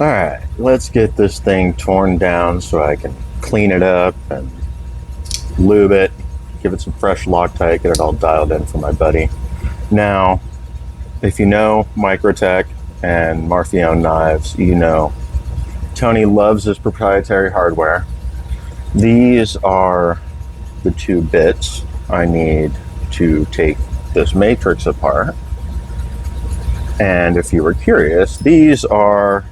All right, let's get this thing torn down so I can clean it up and lube it, give it some fresh Loctite, get it all dialed in for my buddy. Now, if you know Microtech and Marfione knives, you know Tony loves his proprietary hardware. These are the two bits I need to take this matrix apart. And if you were curious, these are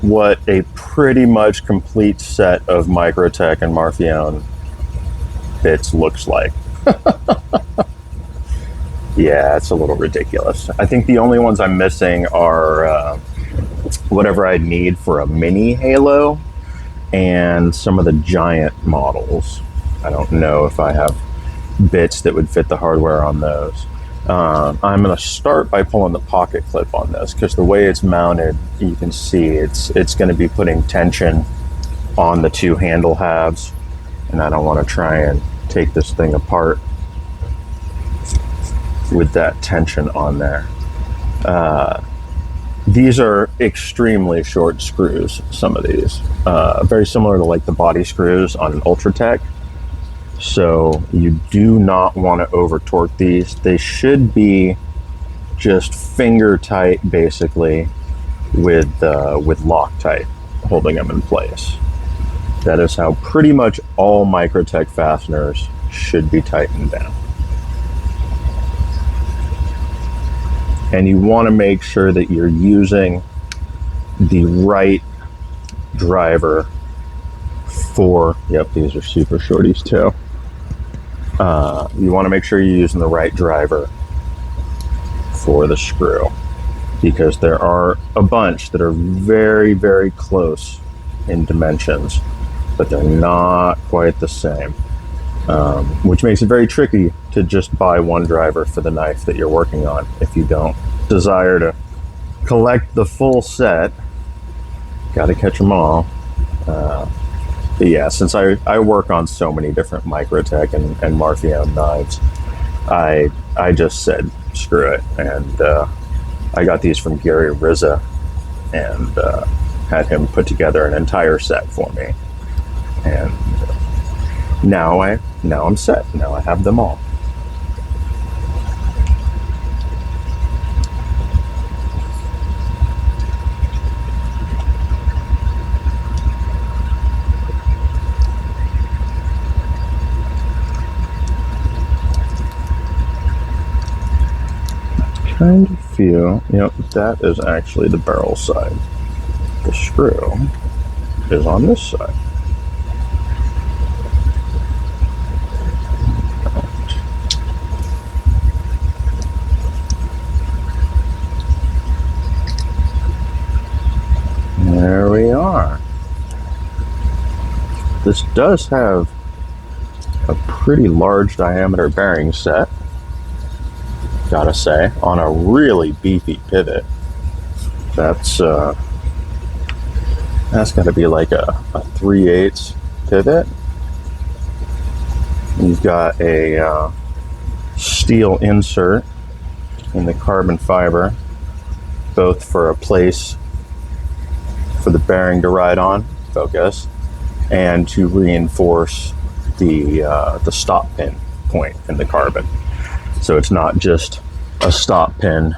what a pretty much complete set of Microtech and Marfione bits looks like. Yeah, it's a little ridiculous. I think the only ones I'm missing are whatever I'd need for a mini Halo and some of the giant models. I don't know if I have bits that would fit the hardware on those. I'm going to start by pulling the pocket clip on this because the way it's mounted, you can see it's going to be putting tension on the two handle halves, and I don't want to try and take this thing apart with that tension on there. These are extremely short screws, some of these. Very similar to like the body screws on an Ultratech. So you do not want to over torque these. They should be just finger tight basically with Loctite holding them in place. That is how pretty much all Microtech fasteners should be tightened down. And you want to make sure that you're using the right driver for, yep, these are super shorties too. You want to make sure you're using the right driver for the screw, because there are a bunch that are very, very close in dimensions, but they're not quite the same, which makes it very tricky to just buy one driver for the knife that you're working on if you don't desire to collect the full set. Got to catch them all. But yeah, since I work on so many different Microtech and Marfione knives, I just said screw it, and I got these from Gary Rizza and had him put together an entire set for me, and now I'm set. Now I have them all. Kind of feel, yep, that is actually the barrel side. The screw is on this side. There we are. This does have a pretty large diameter bearing set, gotta say, on a really beefy pivot. That's got to be like a 3/8 pivot. You've got a steel insert in the carbon fiber, both for a place for the bearing to ride on, focus, and to reinforce the stop pin point in the carbon. So it's not just a stop pin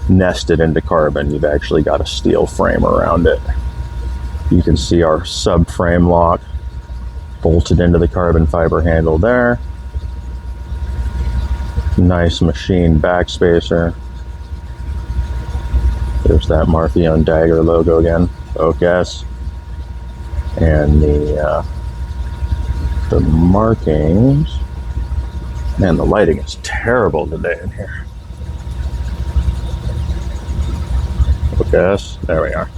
nested into carbon. You've actually got a steel frame around it. You can see our subframe lock bolted into the carbon fiber handle there. Nice machine backspacer. There's that Marfione dagger logo again. Focus. And the markings. Man, the lighting is terrible today in here. Focus. There we are.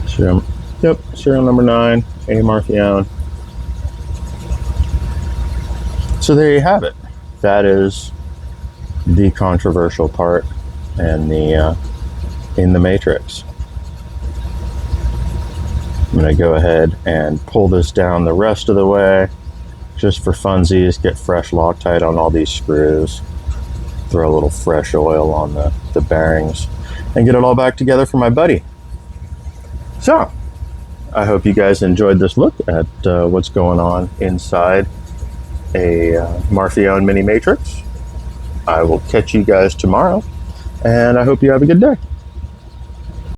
Serial, yep, serial number 9, A Marfione. So there you have it. That is the controversial part and the in the matrix. I'm going to go ahead and pull this down the rest of the way, just for funsies, get fresh Loctite on all these screws, throw a little fresh oil on the bearings, and get it all back together for my buddy. So, I hope you guys enjoyed this look at what's going on inside a Marfione mini matrix. I will catch you guys tomorrow, and I hope you have a good day.